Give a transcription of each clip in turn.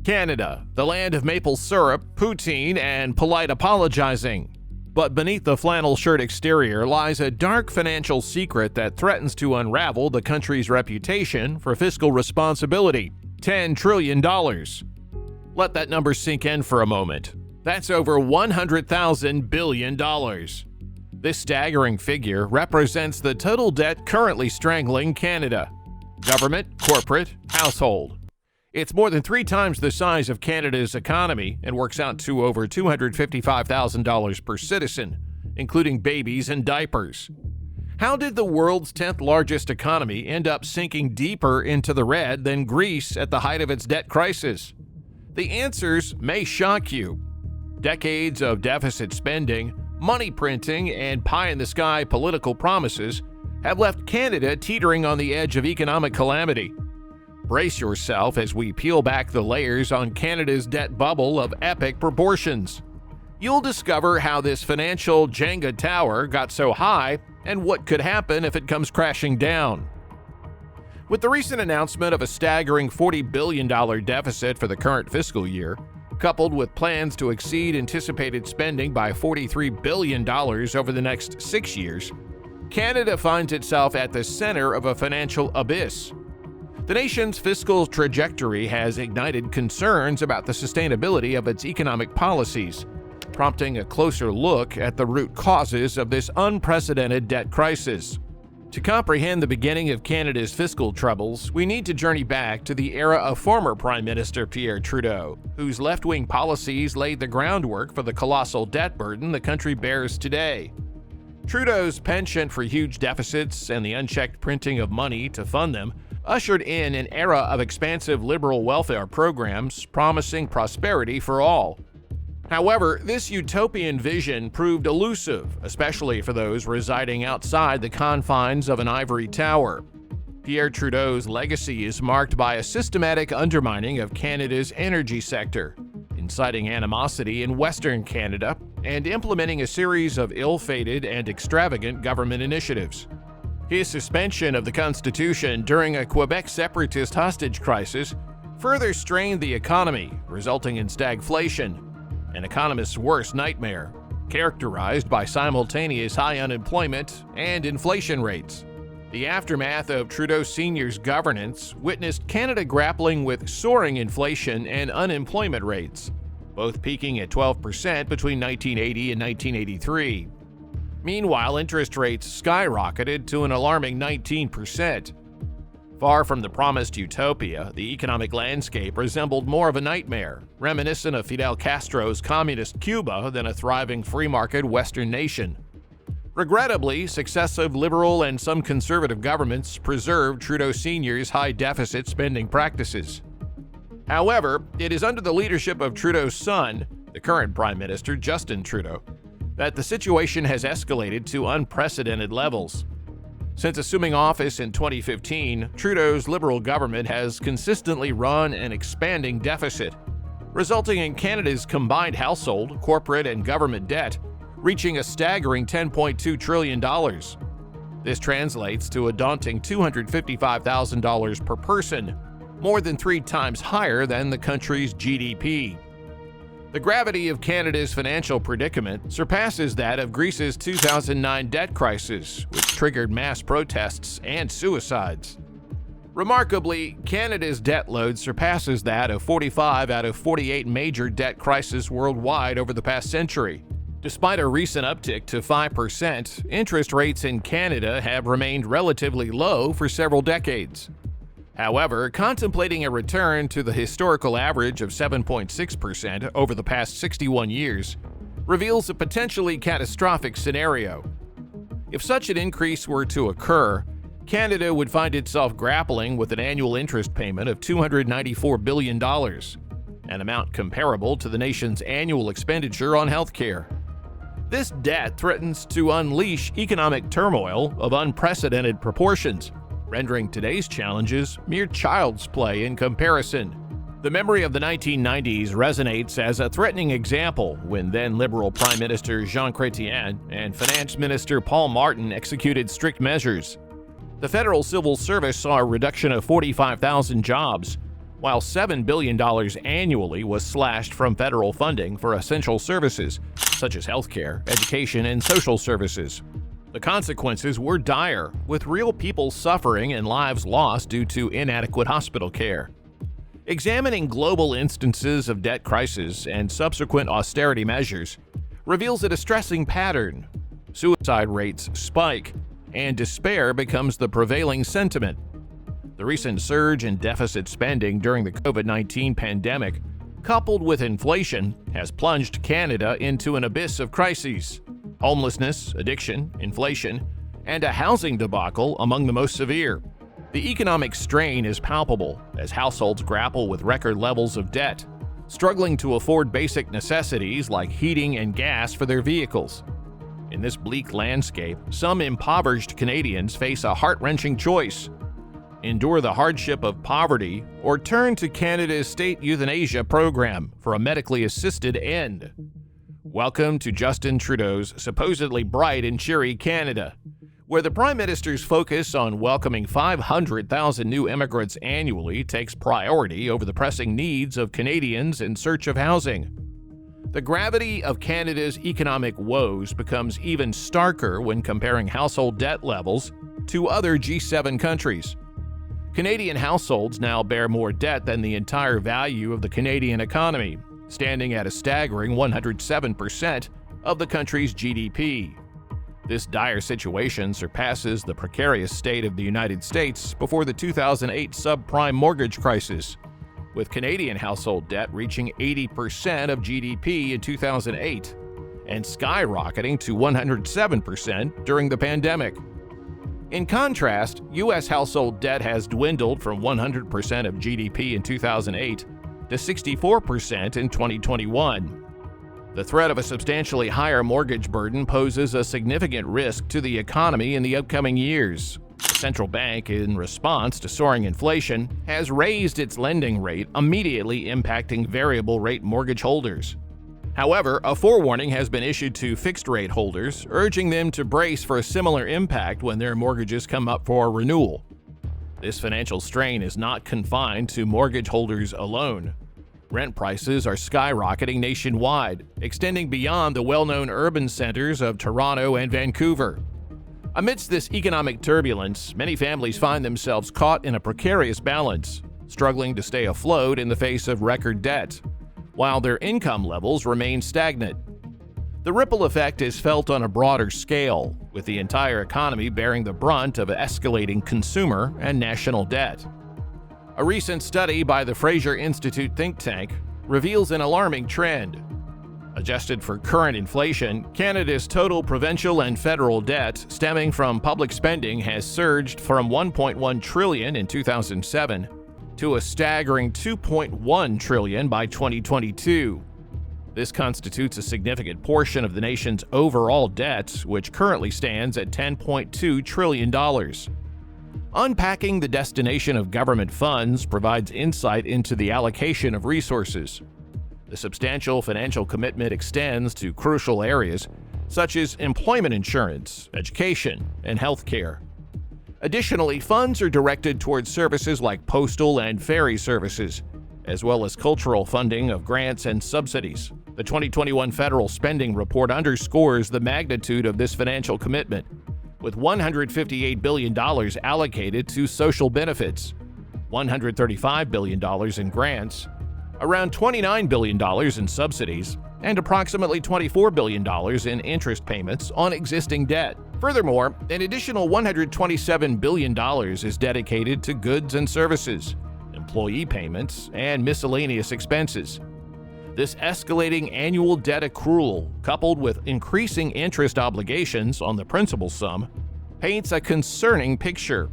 Canada, the land of maple syrup, poutine, and polite apologizing. But beneath the flannel shirt exterior lies a dark financial secret that threatens to unravel the country's reputation for fiscal responsibility: $10 trillion. Let that number sink in for a moment. That's over $100,000 billion. This staggering figure represents the total debt currently strangling Canada: government, corporate, household. It's more than 3 times the size of Canada's economy and works out to over $255,000 per citizen, including babies and diapers. How did the world's 10th largest economy end up sinking deeper into the red than Greece at the height of its debt crisis? The answers may shock you. Decades of deficit spending, money printing, and pie-in-the-sky political promises have left Canada teetering on the edge of economic calamity. Brace yourself as we peel back the layers on Canada's debt bubble of epic proportions. You'll discover how this financial Jenga tower got so high and what could happen if it comes crashing down. With the recent announcement of a staggering $40 billion deficit for the current fiscal year, coupled with plans to exceed anticipated spending by $43 billion over the next 6 years, Canada finds itself at the center of a financial abyss. The nation's fiscal trajectory has ignited concerns about the sustainability of its economic policies, prompting a closer look at the root causes of this unprecedented debt crisis. To comprehend the beginning of Canada's fiscal troubles, we need to journey back to the era of former Prime Minister Pierre Trudeau, whose left-wing policies laid the groundwork for the colossal debt burden the country bears today. Trudeau's penchant for huge deficits and the unchecked printing of money to fund them ushered in an era of expansive liberal welfare programs promising prosperity for all. However, this utopian vision proved elusive, especially for those residing outside the confines of an ivory tower. Pierre Trudeau's legacy is marked by a systematic undermining of Canada's energy sector, inciting animosity in Western Canada, and implementing a series of ill-fated and extravagant government initiatives. His suspension of the Constitution during a Quebec separatist hostage crisis further strained the economy, resulting in stagflation, an economist's worst nightmare, characterized by simultaneous high unemployment and inflation rates. The aftermath of Trudeau Sr.'s governance witnessed Canada grappling with soaring inflation and unemployment rates, both peaking at 12% between 1980 and 1983. Meanwhile, interest rates skyrocketed to an alarming 19%. Far from the promised utopia, the economic landscape resembled more of a nightmare, reminiscent of Fidel Castro's communist Cuba than a thriving free-market Western nation. Regrettably, successive liberal and some conservative governments preserved Trudeau Sr.'s high-deficit spending practices. However, it is under the leadership of Trudeau's son, the current Prime Minister Justin Trudeau, that the situation has escalated to unprecedented levels. Since assuming office in 2015, Trudeau's Liberal government has consistently run an expanding deficit, resulting in Canada's combined household, corporate, and government debt reaching a staggering $10.2 trillion. This translates to a daunting $255,000 per person, more than 3 times higher than the country's GDP. The gravity of Canada's financial predicament surpasses that of Greece's 2009 debt crisis, which triggered mass protests and suicides. Remarkably, Canada's debt load surpasses that of 45 out of 48 major debt crises worldwide over the past century. Despite a recent uptick to 5%, interest rates in Canada have remained relatively low for several decades. However, contemplating a return to the historical average of 7.6% over the past 61 years reveals a potentially catastrophic scenario. If such an increase were to occur, Canada would find itself grappling with an annual interest payment of $294 billion, an amount comparable to the nation's annual expenditure on healthcare. This debt threatens to unleash economic turmoil of unprecedented proportions, rendering today's challenges mere child's play in comparison. The memory of the 1990s resonates as a threatening example when then Liberal Prime Minister Jean Chrétien and Finance Minister Paul Martin executed strict measures. The federal civil service saw a reduction of 45,000 jobs, while $7 billion annually was slashed from federal funding for essential services, such as healthcare, education, and social services. The consequences were dire, with real people suffering and lives lost due to inadequate hospital care. Examining global instances of debt crisis and subsequent austerity measures reveals a distressing pattern. Suicide rates spike, and despair becomes the prevailing sentiment. The recent surge in deficit spending during the COVID-19 pandemic, coupled with inflation, has plunged Canada into an abyss of crises. Homelessness, addiction, inflation, and a housing debacle among the most severe. The economic strain is palpable as households grapple with record levels of debt, struggling to afford basic necessities like heating and gas for their vehicles. In this bleak landscape, some impoverished Canadians face a heart-wrenching choice: endure the hardship of poverty or turn to Canada's state euthanasia program for a medically assisted end. Welcome to Justin Trudeau's supposedly bright and cheery Canada, where the Prime Minister's focus on welcoming 500,000 new immigrants annually takes priority over the pressing needs of Canadians in search of housing. The gravity of Canada's economic woes becomes even starker when comparing household debt levels to other G7 countries. Canadian households now bear more debt than the entire value of the Canadian economy, standing at a staggering 107% of the country's GDP. This dire situation surpasses the precarious state of the United States before the 2008 subprime mortgage crisis, with Canadian household debt reaching 80% of GDP in 2008 and skyrocketing to 107% during the pandemic. In contrast, U.S. household debt has dwindled from 100% of GDP in 2008 to 64% in 2021. The threat of a substantially higher mortgage burden poses a significant risk to the economy in the upcoming years. The central bank, in response to soaring inflation, has raised its lending rate, immediately impacting variable rate mortgage holders. However, a forewarning has been issued to fixed-rate holders, urging them to brace for a similar impact when their mortgages come up for renewal. This financial strain is not confined to mortgage holders alone. Rent prices are skyrocketing nationwide, extending beyond the well-known urban centers of Toronto and Vancouver. Amidst this economic turbulence, many families find themselves caught in a precarious balance, struggling to stay afloat in the face of record debt, while their income levels remain stagnant. The ripple effect is felt on a broader scale, with the entire economy bearing the brunt of escalating consumer and national debt. A recent study by the Fraser Institute think tank reveals an alarming trend. Adjusted for current inflation, Canada's total provincial and federal debt stemming from public spending has surged from $1.1 trillion in 2007 to a staggering $2.1 trillion by 2022. This constitutes a significant portion of the nation's overall debt, which currently stands at $10.2 trillion. Unpacking the destination of government funds provides insight into the allocation of resources. The substantial financial commitment extends to crucial areas such as employment insurance, education, and healthcare. Additionally, funds are directed towards services like postal and ferry services, as well as cultural funding of grants and subsidies. The 2021 federal spending report underscores the magnitude of this financial commitment, with $158 billion allocated to social benefits, $135 billion in grants, around $29 billion in subsidies, and approximately $24 billion in interest payments on existing debt. Furthermore, an additional $127 billion is dedicated to goods and services, employee payments, and miscellaneous expenses. This escalating annual debt accrual, coupled with increasing interest obligations on the principal sum, paints a concerning picture.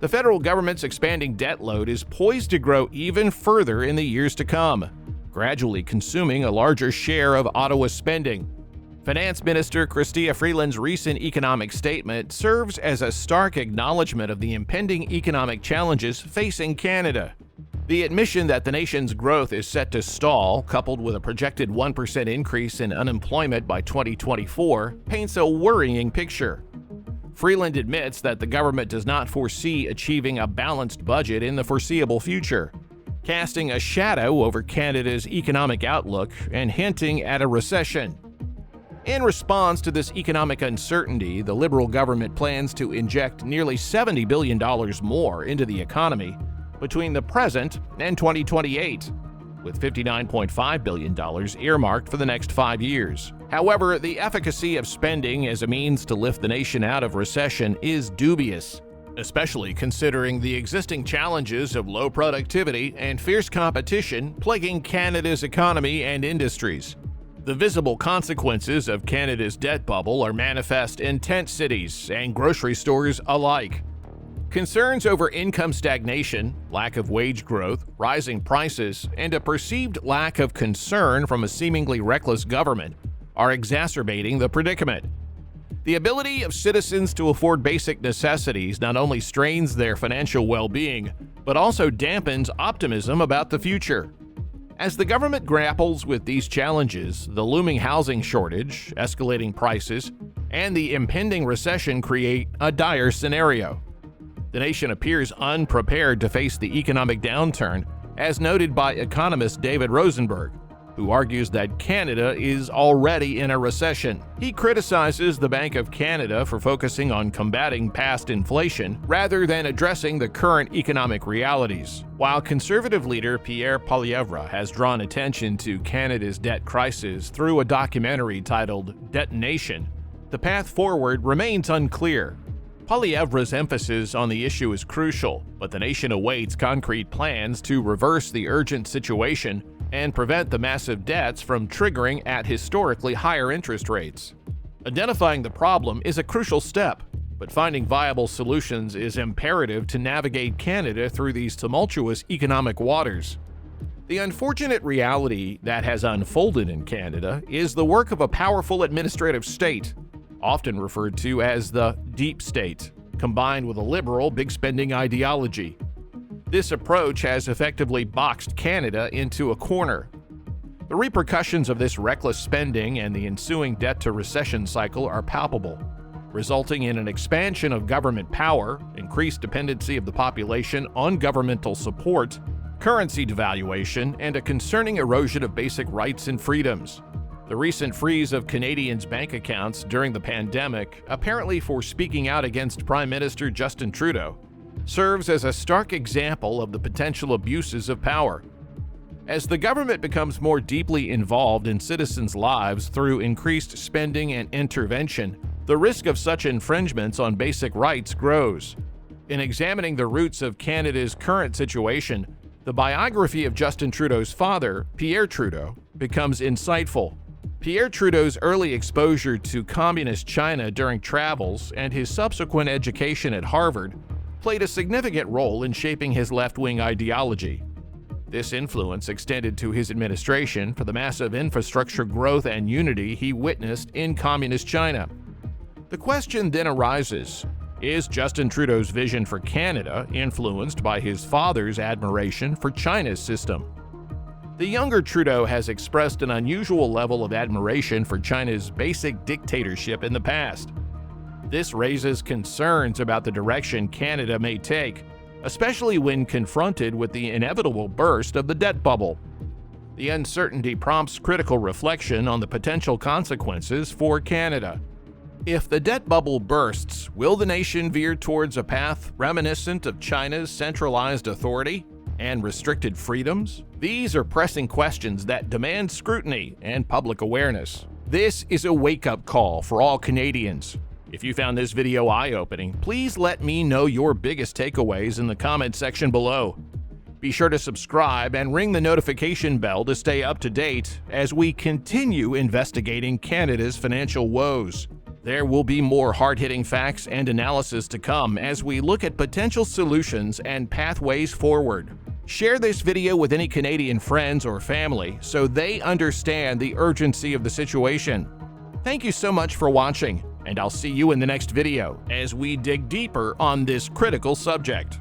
The federal government's expanding debt load is poised to grow even further in the years to come, gradually consuming a larger share of Ottawa's spending. Finance Minister Chrystia Freeland's recent economic statement serves as a stark acknowledgement of the impending economic challenges facing Canada. The admission that the nation's growth is set to stall, coupled with a projected 1% increase in unemployment by 2024, paints a worrying picture. Freeland admits that the government does not foresee achieving a balanced budget in the foreseeable future. casting a shadow over Canada's economic outlook and hinting at a recession. In response to this economic uncertainty, the Liberal government plans to inject nearly $70 billion more into the economy between the present and 2028, with $59.5 billion earmarked for the next 5 years. However, the efficacy of spending as a means to lift the nation out of recession is dubious, especially considering the existing challenges of low productivity and fierce competition plaguing Canada's economy and industries. The visible consequences of Canada's debt bubble are manifest in tent cities and grocery stores alike. Concerns over income stagnation, lack of wage growth, rising prices, and a perceived lack of concern from a seemingly reckless government are exacerbating the predicament. The ability of citizens to afford basic necessities not only strains their financial well-being, but also dampens optimism about the future. As the government grapples with these challenges, the looming housing shortage, escalating prices, and the impending recession create a dire scenario. The nation appears unprepared to face the economic downturn, as noted by economist David Rosenberg, who argues that Canada is already in a recession. He criticizes the Bank of Canada for focusing on combating past inflation rather than addressing the current economic realities. While Conservative leader Pierre Trudeau has drawn attention to Canada's debt crisis through a documentary titled Detonation, the path forward remains unclear. Poilievre's emphasis on the issue is crucial, but the nation awaits concrete plans to reverse the urgent situation and prevent the massive debts from triggering at historically higher interest rates. Identifying the problem is a crucial step, but finding viable solutions is imperative to navigate Canada through these tumultuous economic waters. The unfortunate reality that has unfolded in Canada is the work of a powerful administrative state, often referred to as the deep state, combined with a liberal big spending ideology. This approach has effectively boxed Canada into a corner. The repercussions of this reckless spending and the ensuing debt-to-recession cycle are palpable, resulting in an expansion of government power, increased dependency of the population on governmental support, currency devaluation, and a concerning erosion of basic rights and freedoms. The recent freeze of Canadians' bank accounts during the pandemic, apparently for speaking out against Prime Minister Justin Trudeau, serves as a stark example of the potential abuses of power. As the government becomes more deeply involved in citizens' lives through increased spending and intervention, the risk of such infringements on basic rights grows. In examining the roots of Canada's current situation, the biography of Justin Trudeau's father, Pierre Trudeau, becomes insightful. Pierre Trudeau's early exposure to communist China during travels and his subsequent education at Harvard played a significant role in shaping his left-wing ideology. This influence extended to his administration for the massive infrastructure growth and unity he witnessed in communist China. The question then arises, is Justin Trudeau's vision for Canada influenced by his father's admiration for China's system? The younger Trudeau has expressed an unusual level of admiration for China's basic dictatorship in the past. This raises concerns about the direction Canada may take, especially when confronted with the inevitable burst of the debt bubble. The uncertainty prompts critical reflection on the potential consequences for Canada. If the debt bubble bursts, will the nation veer towards a path reminiscent of China's centralized authority and restricted freedoms? These are pressing questions that demand scrutiny and public awareness. This is a wake-up call for all Canadians. If you found this video eye-opening, please let me know your biggest takeaways in the comment section below. Be sure to subscribe and ring the notification bell to stay up to date as we continue investigating Canada's financial woes. There will be more hard-hitting facts and analysis to come as we look at potential solutions and pathways forward. Share this video with any Canadian friends or family so they understand the urgency of the situation. Thank you so much for watching, and I'll see you in the next video as we dig deeper on this critical subject.